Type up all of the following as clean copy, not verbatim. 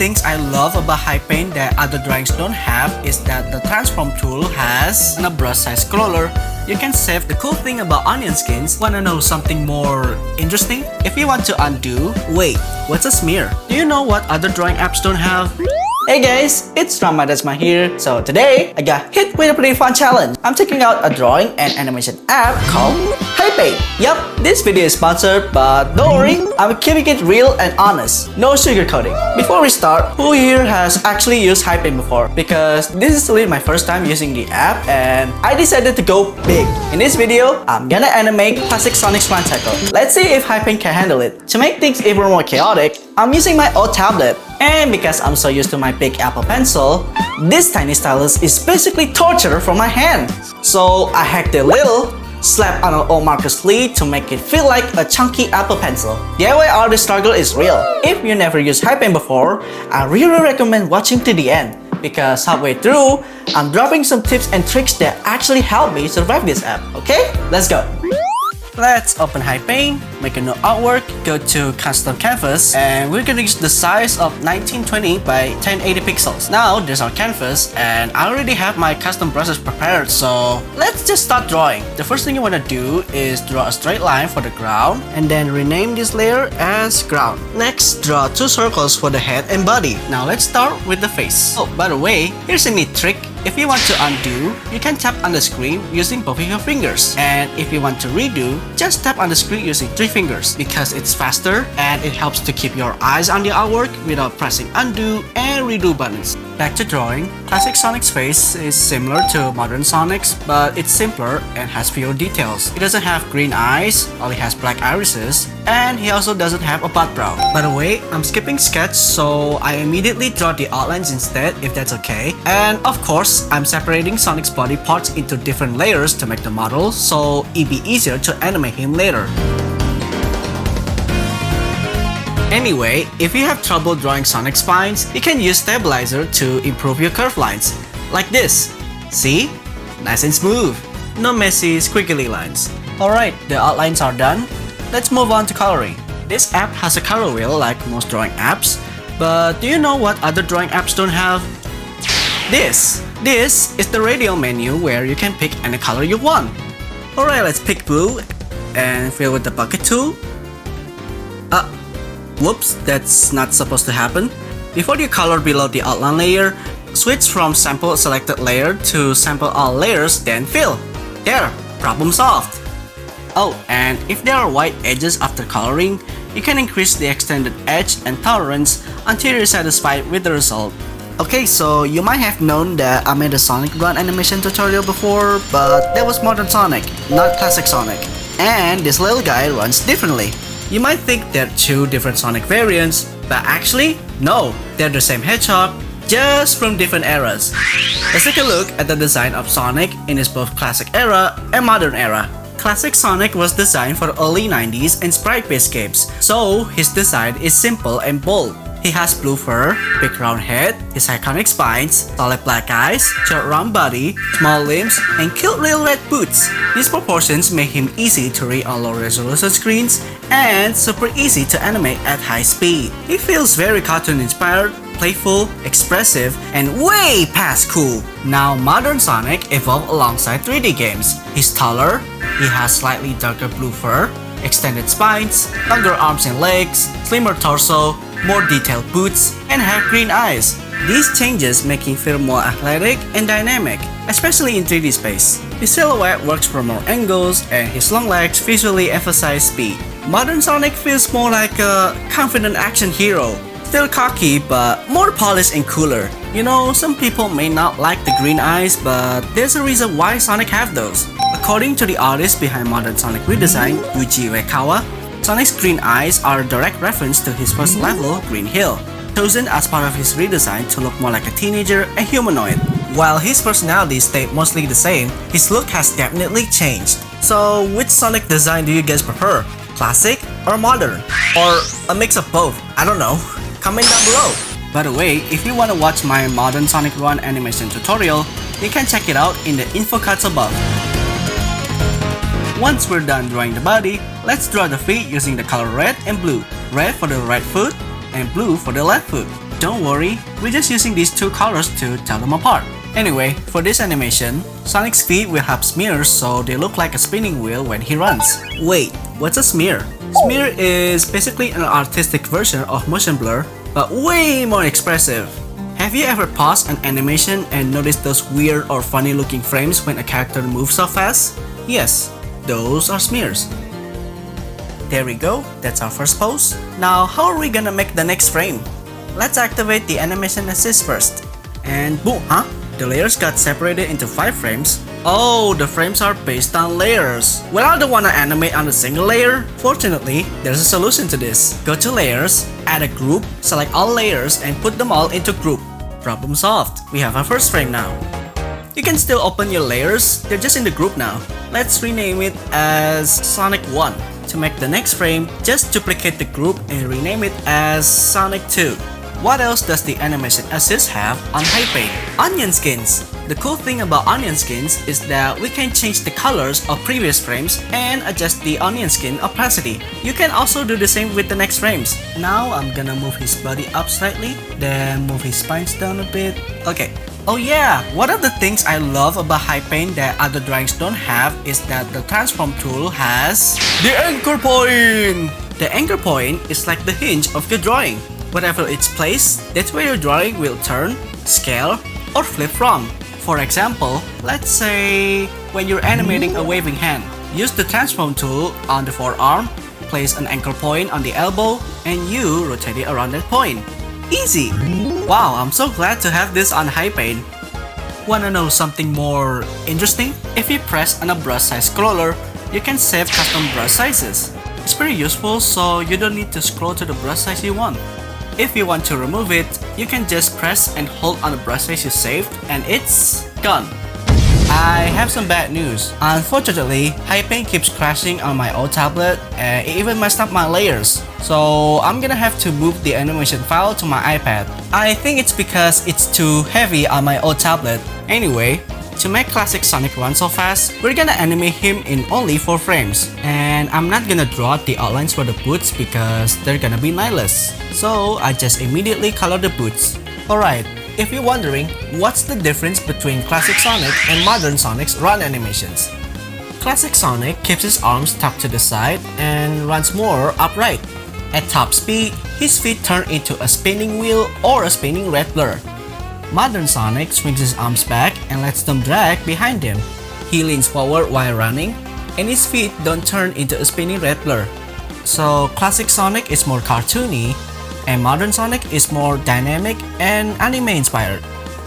things I love about HiPaint that other drawings don't have is that the transform tool has a brush size scroller. You can save. The cool thing about onion skins. Wanna know something more interesting? If you want to undo, wait, what's a smear? Do you know what other drawing apps don't have? Hey guys, it's Ramadasma here. So today, I got hit with a pretty fun challenge. I'm checking out a drawing and animation app called HiPaint. Yup, this video is sponsored, but don't worry, I'm keeping it real and honest. No sugarcoating. Before we start, who here has actually used HiPaint before? Because this is really my first time using the app and I decided to go big. In this video, I'm gonna animate classic Sonic's Run Cycle. Let's see if HiPaint can handle it. To make things even more chaotic, I'm using my old tablet. And because I'm so used to my big Apple Pencil, this tiny stylus is basically torture for my hand. So I hacked it a little, slapped on an old marker sleeve to make it feel like a chunky Apple Pencil. DIY artist struggle is real. If you never used HiPaint before, I really recommend watching to the end. Because halfway through, I'm dropping some tips and tricks that actually help me survive this app. Okay, let's go. Let's open HiPaint, make a new artwork, go to custom canvas, and we're gonna use the size of 1920 by 1080 pixels. Now there's our canvas, and I already have my custom brushes prepared, so let's just start drawing. The first thing you wanna do is draw a straight line for the ground, and then rename this layer as ground. Next, draw two circles for the head and body. Now let's start with the face. Oh, by the way, here's a neat trick. If you want to undo, you can tap on the screen using both of your fingers. And if you want to redo, just tap on the screen using 3 fingers because it's faster and it helps to keep your eyes on the artwork without pressing undo and redo buttons. Back to drawing. Classic Sonic's face is similar to modern Sonic's, but it's simpler and has fewer details. He doesn't have green eyes, only has black irises, and he also doesn't have a butt brow. By the way, I'm skipping sketch, so I immediately draw the outlines instead, if that's okay. And of course, I'm separating Sonic's body parts into different layers to make the model, so it'd be easier to animate him later. Anyway, if you have trouble drawing Sonic spines, you can use stabilizer to improve your curve lines. Like this. See? Nice and smooth. No messy, squiggly lines. Alright, the outlines are done. Let's move on to coloring. This app has a color wheel like most drawing apps, but do you know what other drawing apps don't have? This is the radial menu where you can pick any color you want. Alright, let's pick blue and fill with the bucket tool. Whoops, that's not supposed to happen. Before you color below the outline layer, switch from sample selected layer to sample all layers, then fill. There, problem solved. Oh, and if there are white edges after coloring, you can increase the extended edge and tolerance until you're satisfied with the result. Okay, so you might have known that I made a Sonic Run animation tutorial before, but that was modern Sonic, not classic Sonic. And this little guy runs differently. You might think they're two different Sonic variants, but actually, no, they're the same hedgehog, just from different eras. Let's take a look at the design of Sonic in his both classic era and modern era. Classic Sonic was designed for the early 90s and sprite-based games, so his design is simple and bold. He has blue fur, big round head, his iconic spines, solid black eyes, short round body, small limbs, and cute little red boots. These proportions make him easy to read on low resolution screens and super easy to animate at high speed. He feels very cartoon inspired, playful, expressive, and way past cool. Now modern Sonic evolved alongside 3D games. He's taller, he has slightly darker blue fur, extended spines, longer arms and legs, slimmer torso, more detailed boots, and have green eyes. These changes make him feel more athletic and dynamic, especially in 3D space. His silhouette works from more angles, and his long legs visually emphasize speed. Modern Sonic feels more like a confident action hero. Still cocky, but more polished and cooler. You know, some people may not like the green eyes, but there's a reason why Sonic have those. According to the artist behind modern Sonic redesign, Yuji Uekawa, Sonic's green eyes are a direct reference to his first level, Green Hill, chosen as part of his redesign to look more like a teenager and humanoid. While his personality stayed mostly the same, his look has definitely changed. So which Sonic design do you guys prefer? Classic or modern? Or a mix of both? I don't know. Comment down below. By the way, if you want to watch my modern Sonic Run animation tutorial, you can check it out in the info cards above. Once we're done drawing the body, let's draw the feet using the color red and blue. Red for the right foot and blue for the left foot. don't worry, we're just using these two colors to tell them apart. Anyway, for this animation, Sonic's feet will have smears so they look like a spinning wheel when he runs. Wait, what's a smear? Smear is basically an artistic version of motion blur, but way more expressive. Have you ever paused an animation and noticed those weird or funny looking frames when a character moves so fast? Yes, those are smears. There we go, that's our first pose. Now, how are we gonna make the next frame? Let's activate the animation assist first. And boom, huh? The layers got separated into 5 frames. Oh, the frames are based on layers. Well, I don't wanna animate on a single layer. Fortunately, there's a solution to this. Go to layers, add a group, select all layers, and put them all into group. Problem solved. We have our first frame now. You can still open your layers, they're just in the group now. Let's rename it as Sonic 1. To make the next frame, just duplicate the group and rename it as Sonic 2. What else does the animation assist have on HiPaint? Onion skins. The cool thing about onion skins is that we can change the colors of previous frames and adjust the onion skin opacity. You can also do the same with the next frames. Now I'm gonna move his body up slightly, then move his spines down a bit. Okay. Oh yeah, one of the things I love about HiPaint that other drawings don't have is that the transform tool has the anchor point! The anchor point is like the hinge of your drawing. Whatever its place, that's where your drawing will turn, scale, or flip from. For example, let's say when you're animating a waving hand, use the transform tool on the forearm, place an anchor point on the elbow, and you rotate it around that point. Easy! Wow, I'm so glad to have this on HiPaint. Wanna know something more interesting? If you press on a brush size scroller, you can save custom brush sizes. It's pretty useful so you don't need to scroll to the brush size you want. If you want to remove it, you can just press and hold on the brush size you saved and it's gone. I have some bad news. Unfortunately, HiPaint keeps crashing on my old tablet and it even messed up my layers. So I'm gonna have to move the animation file to my iPad. I think it's because it's too heavy on my old tablet. Anyway, to make classic Sonic run so fast, we're gonna animate him in only 4 frames. And I'm not gonna draw the outlines for the boots because they're gonna be mindless. So I just immediately color the boots. Alright, if you're wondering, what's the difference between classic Sonic and modern Sonic's run animations? Classic Sonic keeps his arms tucked to the side and runs more upright. At top speed, his feet turn into a spinning wheel or a spinning red blur. Modern Sonic swings his arms back and lets them drag behind him. He leans forward while running, and his feet don't turn into a spinning red blur. So classic Sonic is more cartoony, and modern Sonic is more dynamic and anime inspired.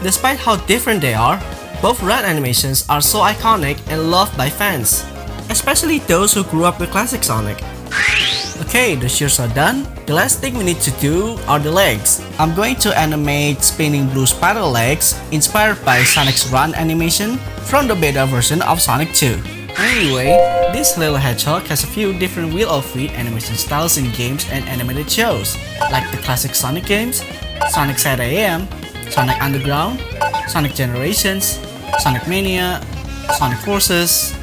Despite how different they are, both run animations are so iconic and loved by fans, especially those who grew up with classic Sonic. Okay, the shears are done. The last thing we need to do are the legs. I'm going to animate spinning blue spiral legs inspired by Sonic's run animation from the beta version of Sonic 2. Anyway, this little hedgehog has a few different wheel of feet animation styles in games and animated shows, like the classic Sonic games, Sonic Side AM, Sonic Underground, Sonic Generations, Sonic Mania, Sonic Forces,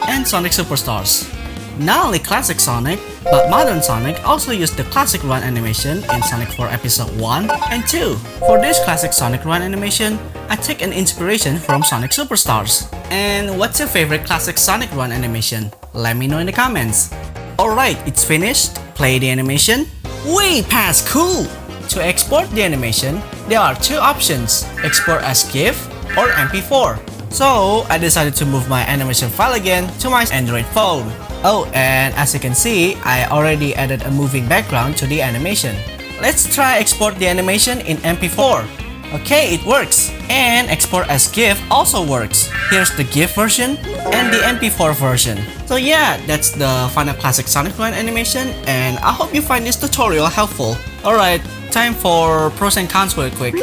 and Sonic Superstars. Not only classic Sonic, but modern Sonic also used the classic run animation in Sonic 4 Episode 1 and 2. For this classic Sonic run animation, I take an inspiration from Sonic Superstars. And what's your favorite classic Sonic run animation? Let me know in the comments. Alright, it's finished. Play the animation. Way past cool! To export the animation, there are 2 options, export as GIF or MP4. So I decided to move my animation file again to my Android phone. Oh, and as you can see, I already added a moving background to the animation. Let's try export the animation in MP4. Okay, it works. And export as GIF also works. Here's the GIF version and the MP4 version. So yeah, that's the final classic Sonic run animation, and I hope you find this tutorial helpful. Alright, time for pros and cons real quick.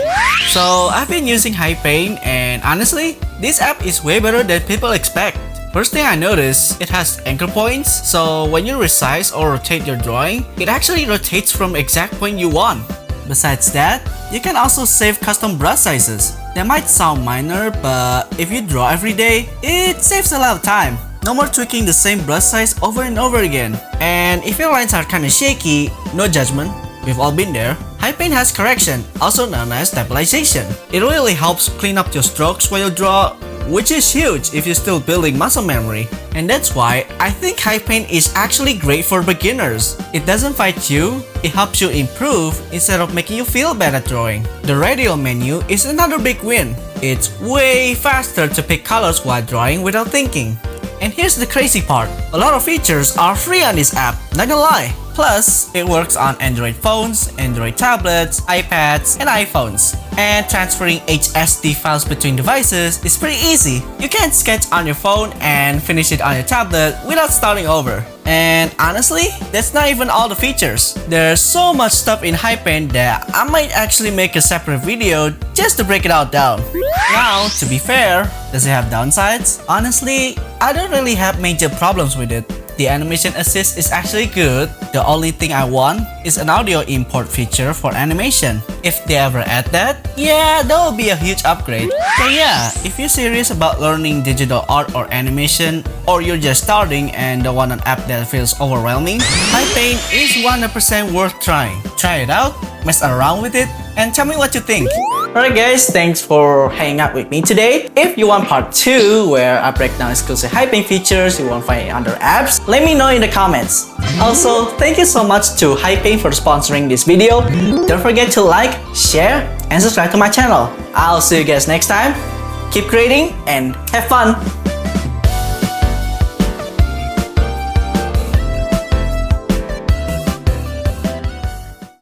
So I've been using HiPaint, and honestly, this app is way better than people expect. First thing I noticed, it has anchor points, so when you resize or rotate your drawing, it actually rotates from the exact point you want. Besides that, you can also save custom brush sizes. They might sound minor, but if you draw every day, it saves a lot of time. No more tweaking the same brush size over and over again. And if your lines are kinda shaky, no judgment. We've all been there. HiPaint has correction, also known as stabilization. It really helps clean up your strokes while you draw, which is huge if you're still building muscle memory. And that's why I think HiPaint is actually great for beginners. It doesn't fight you, it helps you improve instead of making you feel bad at drawing. The radial menu is another big win. It's way faster to pick colors while drawing without thinking. And here's the crazy part, a lot of features are free on this app, not gonna lie. Plus, it works on Android phones, Android tablets, iPads, and iPhones. And transferring HSD files between devices is pretty easy. You can sketch on your phone and finish it on your tablet without starting over. And honestly, that's not even all the features. There's so much stuff in HiPaint that I might actually make a separate video just to break it all down. Now, to be fair, does it have downsides? Honestly, I don't really have major problems with it. The animation assist is actually good. The only thing I want is an audio import feature for animation. If they ever add that, yeah, that would be a huge upgrade. So yeah, if you're serious about learning digital art or animation, or you're just starting and don't want an app that feels overwhelming, HiPaint is 100% worth trying. Try it out, mess around with it, and tell me what you think. Alright guys, thanks for hanging out with me today. If you want part 2 where I break down exclusive HiPaint features you won't find in other apps, let me know in the comments. Also, thank you so much to HiPaint for sponsoring this video. Don't forget to like, share, and subscribe to my channel. I'll see you guys next time. Keep creating and have fun!